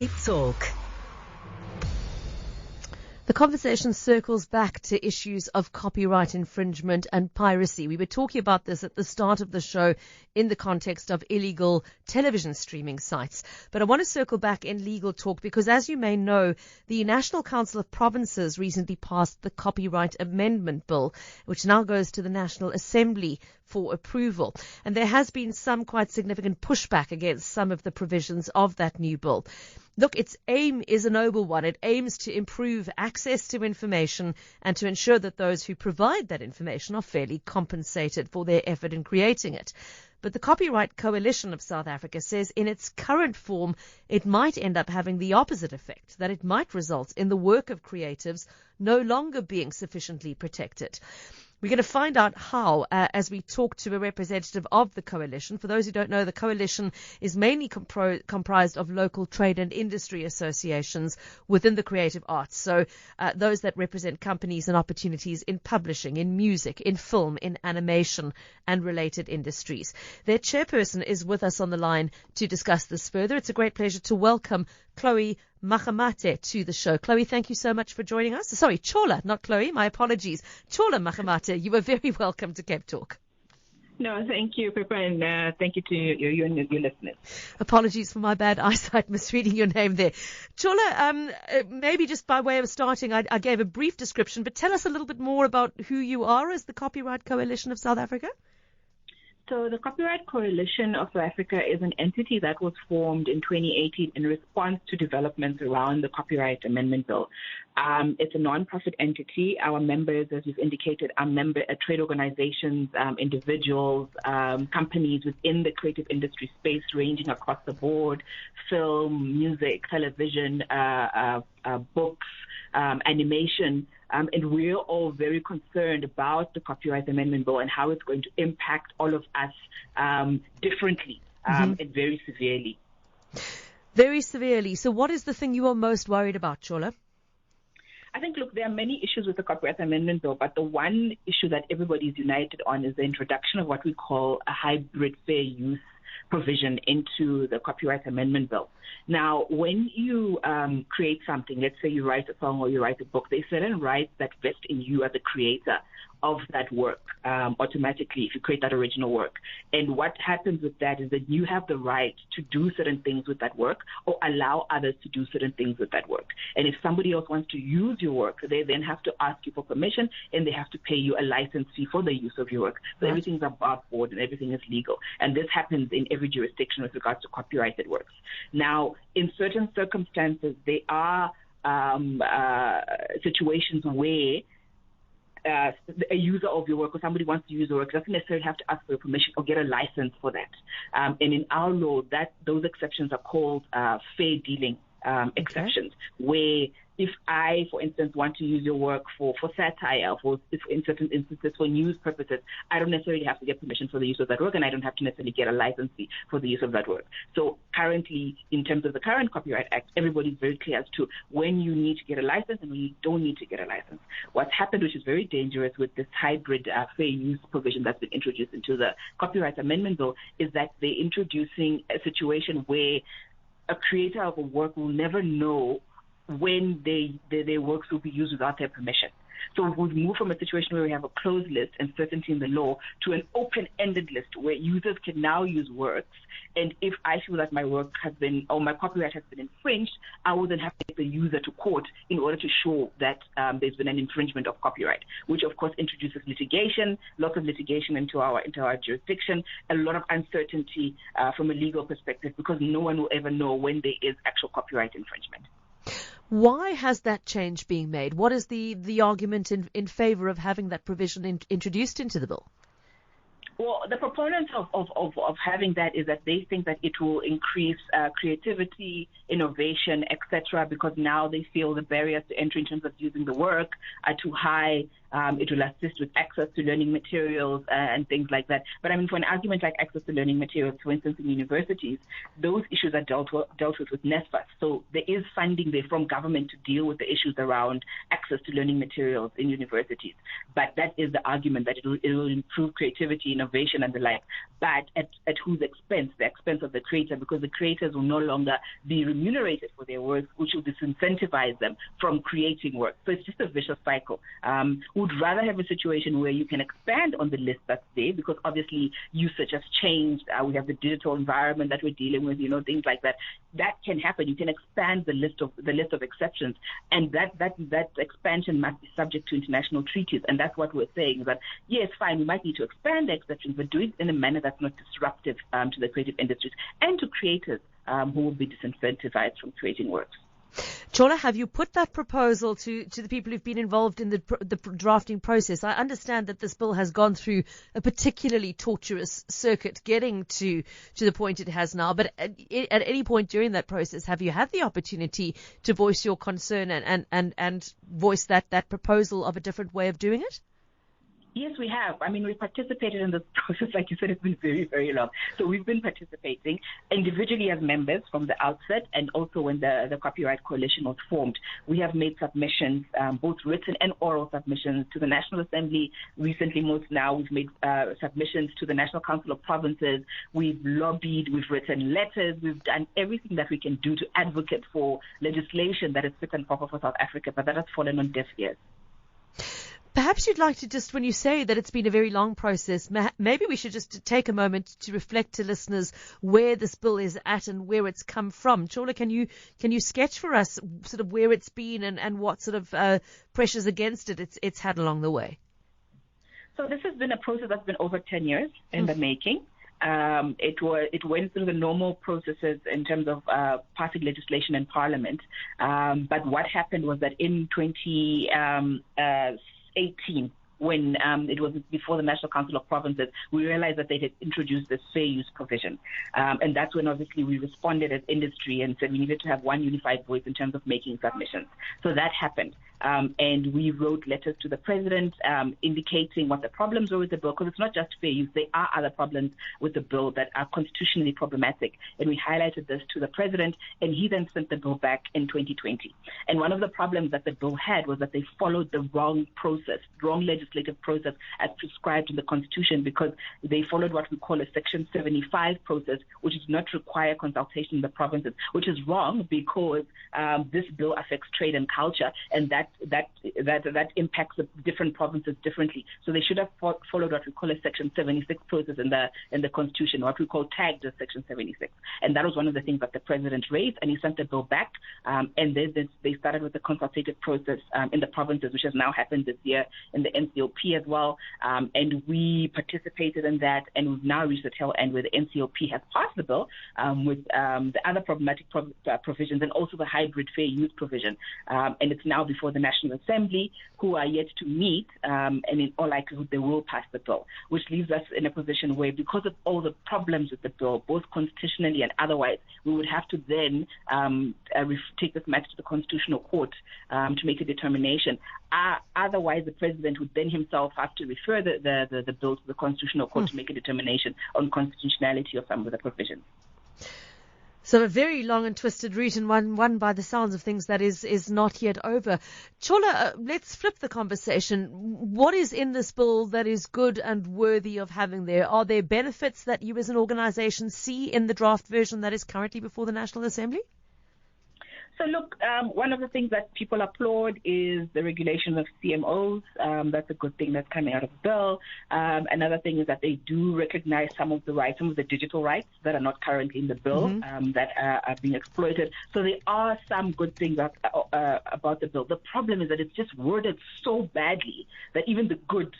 Talk. The conversation circles back to issues of copyright infringement and piracy. We were talking about this at the start of the show in the context of illegal television streaming sites. But I want to circle back in legal talk because, as you may know, the National Council of Provinces recently passed the Copyright Amendment Bill, which now goes to the National Assembly for approval. And there has been some quite significant pushback against some of the provisions of that new bill. Look, its aim is a noble one. It aims to improve access to information and to ensure that those who provide that information are fairly compensated for their effort in creating it. But the Copyright Coalition of South Africa says in its current form, it might end up having the opposite effect, that it might result in the work of creatives no longer being sufficiently protected. We're going to find out how as we talk to a representative of the coalition. For those who don't know, the coalition is mainly comprised of local trade and industry associations within the creative arts. So those that represent companies and opportunities in publishing, in music, in film, in animation and related industries. Their chairperson is with us on the line to discuss this further. It's a great pleasure to welcome Chloe Makgamathe to the show. Chloe, thank you so much for joining us. Sorry, Chola, not Chloe. My apologies. Chola Makgamathe, you are very welcome to Cape Talk. No, thank you, Pippa, and thank you to you and your listeners. Apologies for my bad eyesight, misreading your name there. Chola, maybe just by way of starting, I gave a brief description, but tell us a little bit more about who you are as the Copyright Coalition of South Africa. So the Copyright Coalition of South Africa is an entity that was formed in 2018 in response to developments around the Copyright Amendment Bill. It's a non-profit entity. Our members, as you've indicated, are trade organizations, individuals, companies within the creative industry space ranging across the board: film, music, television, books, animation. And we're all very concerned about the Copyright Amendment Bill and how it's going to impact all of us differently and very severely. Very severely. So what is the thing you are most worried about, Chola? I think, look, there are many issues with the Copyright Amendment Bill, but the one issue that everybody is united on is the introduction of what we call a hybrid fair use provision into the Copyright Amendment Bill. Now, when you create something, let's say you write a song or you write a book, there's certain rights that vest in you as a creator of that work automatically if you create that original work. And what happens with that is that you have the right to do certain things with that work or allow others to do certain things with that work. And if somebody else wants to use your work, they then have to ask you for permission and they have to pay you a license fee for the use of your work. So everything's above board and everything is legal. And this happens in every jurisdiction with regards to copyrighted works. Now, in certain circumstances, there are situations where a user of your work or somebody wants to use your work doesn't necessarily have to ask for your permission or get a license for that. And in our law, those exceptions are called fair dealing exceptions, where if I, for instance, want to use your work for satire, in certain instances for news purposes, I don't necessarily have to get permission for the use of that work, and I don't have to necessarily get a license fee for the use of that work. So currently, in terms of the current Copyright Act, everybody's very clear as to when you need to get a license and when you don't need to get a license. What's happened, which is very dangerous with this hybrid fair use provision that's been introduced into the Copyright Amendment Bill, is that they're introducing a situation where a creator of a work will never know when their works will be used without their permission. So we've moved from a situation where we have a closed list and certainty in the law to an open-ended list where users can now use works. And if I feel that my work has been, or my copyright has been infringed, I will then have to take the user to court in order to show that there's been an infringement of copyright, which of course introduces litigation, lots of litigation into our jurisdiction, a lot of uncertainty from a legal perspective, because no one will ever know when there is actual copyright infringement. Why has that change being made? What is the argument in favor of having that provision introduced into the bill? Well, the proponents of having that is that they think that it will increase creativity, innovation, etc., because now they feel the barriers to entry in terms of using the work are too high. It will assist with access to learning materials and things like that. But I mean, for an argument like access to learning materials, for instance, in universities, those issues are dealt with NSFAS. So there is funding there from government to deal with the issues around access to learning materials in universities. But that is the argument, that it will improve creativity, innovation, and the like. But at whose expense? The expense of the creator, because the creators will no longer be remunerated for their work, which will disincentivize them from creating work. So it's just a vicious cycle. Would rather have a situation where you can expand on the list that's there, because obviously usage has changed. We have the digital environment that we're dealing with, things like that. That can happen. You can expand the list of exceptions, and that expansion must be subject to international treaties. And that's what we're saying, that yes, fine, we might need to expand the exceptions, but do it in a manner that's not disruptive to the creative industries and to creators who will be disincentivized from creating works. Chola, have you put that proposal to the people who've been involved in the drafting process? I understand that this bill has gone through a particularly tortuous circuit getting to the point it has now. But at any point during that process, have you had the opportunity to voice your concern and voice that proposal of a different way of doing it? Yes, we have. I mean, we participated in this process. Like you said, it's been very, very long. So we've been participating individually as members from the outset, and also when the Copyright Coalition was formed. We have made submissions, both written and oral submissions, to the National Assembly. Recently, we've made submissions to the National Council of Provinces. We've lobbied, we've written letters, we've done everything that we can do to advocate for legislation that is fit and proper for South Africa, but that has fallen on deaf ears. Perhaps you'd like to just, when you say that it's been a very long process, maybe we should just take a moment to reflect to listeners where this bill is at and where it's come from. Chola, can you sketch for us sort of where it's been and what sort of pressures against it's had along the way? So this has been a process that's been over 10 years in the making. It went through the normal processes in terms of passing legislation in Parliament. But what happened was that in 2018, when it was before the National Council of Provinces, we realized that they had introduced this fair use provision. And that's when obviously we responded as industry and said we needed to have one unified voice in terms of making submissions. So that happened. And we wrote letters to the president indicating what the problems were with the bill, because it's not just fair use. There are other problems with the bill that are constitutionally problematic. And we highlighted this to the president, and he then sent the bill back in 2020. And one of the problems that the bill had was that they followed the wrong legislative process as prescribed in the Constitution, because they followed what we call a Section 75 process, which does not require consultation in the provinces, which is wrong because this bill affects trade and culture, and that impacts the different provinces differently. So they should have followed what we call a Section 76 process in the Constitution, what we call tagged as Section 76. And that was one of the things that the president raised, and he sent the bill back. And then they started with the consultative process in the provinces, which has now happened this year in the NCOP as well. And we participated in that, and we've now reached the tail end where the NCOP has passed the bill with the other problematic provisions, and also the hybrid fair use provision. And it's now before the National Assembly, who are yet to meet, and in all likelihood they will pass the bill, which leaves us in a position where, because of all the problems with the bill, both constitutionally and otherwise, we would have to then take this matter to the Constitutional Court to make a determination. Otherwise, the president would then himself have to refer the bill to the Constitutional Court to make a determination on constitutionality of some of the provisions. So a very long and twisted route, and one by the sounds of things that is not yet over. Chola, let's flip the conversation. What is in this bill that is good and worthy of having there? Are there benefits that you as an organization see in the draft version that is currently before the National Assembly? So look, one of the things that people applaud is the regulation of CMOs. That's a good thing that's coming out of the bill. Another thing is that they do recognize some of the rights, some of the digital rights that are not currently in the bill, that are being exploited. So there are some good things about the bill. The problem is that it's just worded so badly that even the good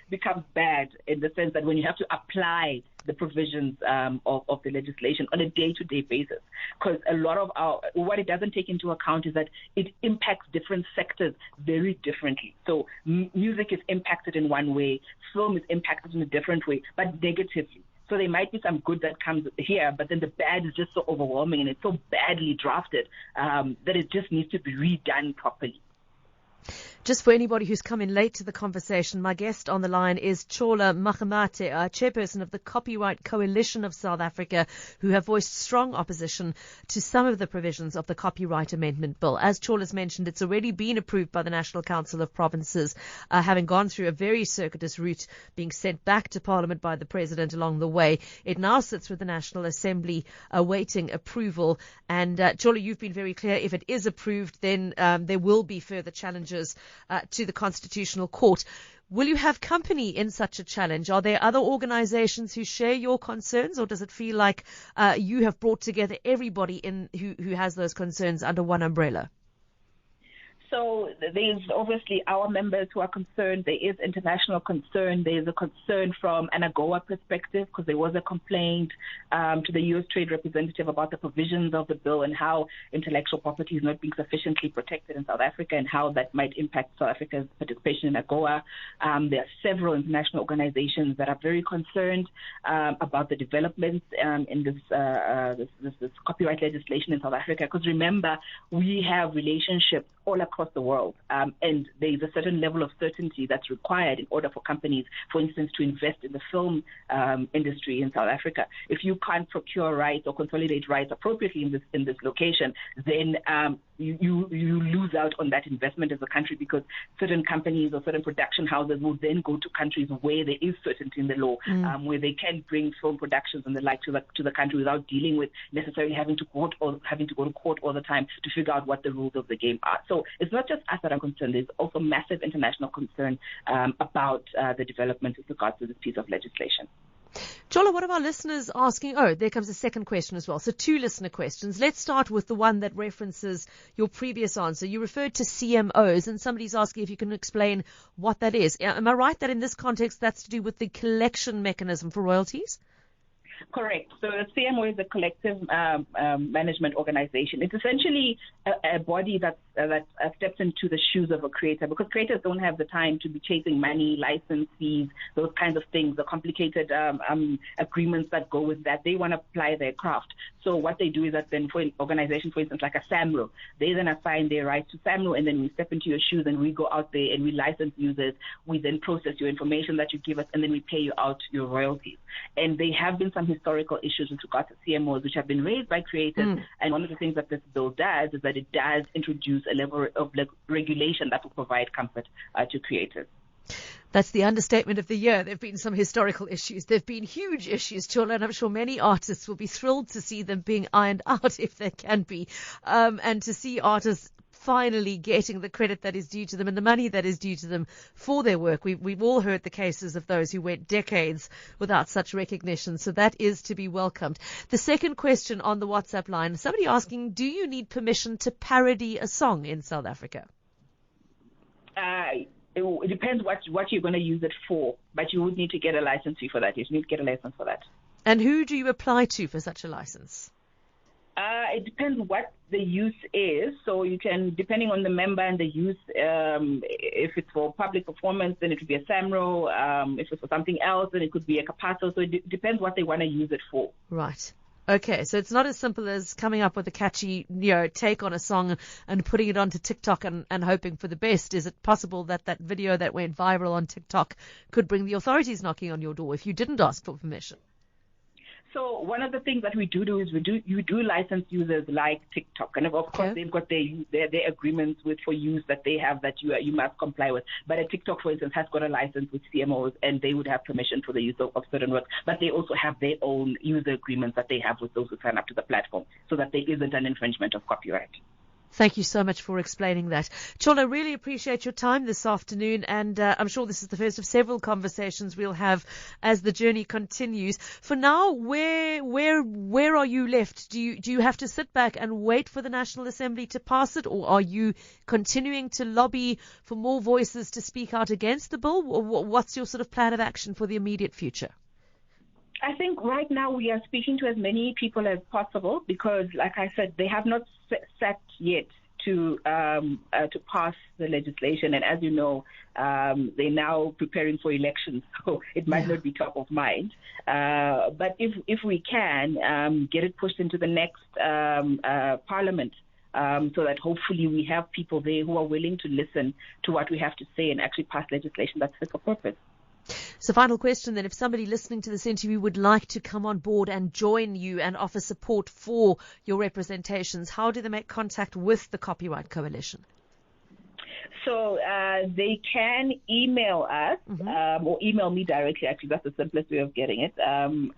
becomes bad, in the sense that when you have to apply the provisions of the legislation on a day-to-day basis, because a lot of what it doesn't take into account is that it impacts different sectors very differently. So music is impacted in one way, film is impacted in a different way, but negatively. So there might be some good that comes here, but then the bad is just so overwhelming and it's so badly drafted that it just needs to be redone properly. Just for anybody who's come in late to the conversation, my guest on the line is Chola Makgamathe, chairperson of the Copyright Coalition of South Africa, who have voiced strong opposition to some of the provisions of the Copyright Amendment Bill. As Chola's mentioned, it's already been approved by the National Council of Provinces, having gone through a very circuitous route, being sent back to Parliament by the President along the way. It now sits with the National Assembly awaiting approval. And Chola, you've been very clear, if it is approved, then there will be further challenges to the Constitutional Court. Will you have company in such a challenge? Are there other organizations who share your concerns, or does it feel like you have brought together everybody who has those concerns under one umbrella? So there's obviously our members who are concerned. There is international concern. There's a concern from an AGOA perspective, because there was a complaint to the U.S. Trade Representative about the provisions of the bill and how intellectual property is not being sufficiently protected in South Africa and how that might impact South Africa's participation in AGOA. There are several international organizations that are very concerned about the developments in this copyright legislation in South Africa, because remember, we have relationships all across the world, and there is a certain level of certainty that's required in order for companies, for instance, to invest in the film industry in South Africa. If you can't procure rights or consolidate rights appropriately in this location, then you lose out on that investment as a country, because certain companies or certain production houses will then go to countries where there is certainty in the law, where they can bring film productions and the like to the country without dealing with necessarily having to go to court all the time to figure out what the rules of the game are. So it's not just us that are concerned. There's also massive international concern about the development with regards to this piece of legislation. Chola, what are our listeners asking? Oh, there comes a second question as well. So 2 listener questions. Let's start with the one that references your previous answer. You referred to CMOs, and somebody's asking if you can explain what that is. Am I right that in this context that's to do with the collection mechanism for royalties? Correct. So the CMO is a collective management organization. It's essentially a body that steps into the shoes of a creator, because creators don't have the time to be chasing money, license fees, those kinds of things, the complicated agreements that go with that. They want to apply their craft. So what they do is that then for an organization, for instance, like a SAMRO, they then assign their rights to SAMRO, and then we step into your shoes and we go out there and we license users. We then process your information that you give us, and then we pay you out your royalties. And there have been some historical issues with regard to CMOs, which have been raised by creators. And one of the things that this bill does is that it does introduce a level of regulation that will provide comfort to creators. That's the understatement of the year. There have been some historical issues. There have been huge issues, Chola, and I'm sure many artists will be thrilled to see them being ironed out, if they can be, and to see artists finally getting the credit that is due to them and the money that is due to them for their work. We've all heard the cases of those who went decades without such recognition, so that is to be welcomed. The second question on the WhatsApp line, somebody asking, do you need permission to parody a song in South Africa? It depends what you're going to use it for, but you would need to get a license fee for that. You need to get a license for that. And who do you apply to for such a license? It depends what the use is. So you can, depending on the member and the use, if it's for public performance, then it would be a SAMRO. If it's for something else, then it could be a Capasso. So it depends what they want to use it for. Right. Okay, so it's not as simple as coming up with a catchy, take on a song and putting it onto TikTok and hoping for the best. Is it possible that that video that went viral on TikTok could bring the authorities knocking on your door if you didn't ask for permission? So one of the things that we do is you do license users like TikTok, and of course they've got their agreements for use that they have that you must comply with. But a TikTok, for instance, has got a license with CMOs, and they would have permission for the use of certain work. But they also have their own user agreements that they have with those who sign up to the platform, so that there isn't an infringement of copyright. Thank you so much for explaining that. Chola, really appreciate your time this afternoon, and I'm sure this is the first of several conversations we'll have as the journey continues. For now, where are you left? Do you have to sit back and wait for the National Assembly to pass it, or are you continuing to lobby for more voices to speak out against the bill? What's your sort of plan of action for the immediate future? I think right now we are speaking to as many people as possible, because, like I said, they have not sat yet to pass the legislation. And as you know, they're now preparing for elections, so it might not be top of mind. But if we can get it pushed into the next parliament, so that hopefully we have people there who are willing to listen to what we have to say and actually pass legislation that's fit for purpose. So final question then, if somebody listening to this interview would like to come on board and join you and offer support for your representations, how do they make contact with the Copyright Coalition? So they can email us or email me directly. Actually, that's the simplest way of getting it.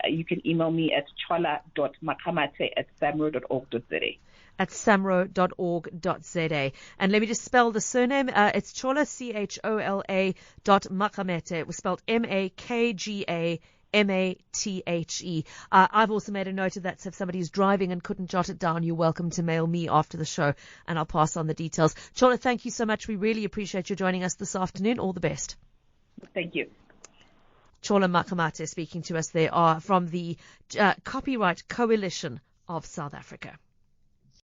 You can email me at chola.makgamathe@samro.org.za. At samro.org.za. And let me just spell the surname. It's Chola, Chola .Makgamathe. It was spelled Makgamathe. I've also made a note of that, so if somebody is driving and couldn't jot it down, you're welcome to mail me after the show, and I'll pass on the details. Chola, thank you so much. We really appreciate you joining us this afternoon. All the best. Thank you. Chola Makgamathe speaking to us there from the Copyright Coalition of South Africa.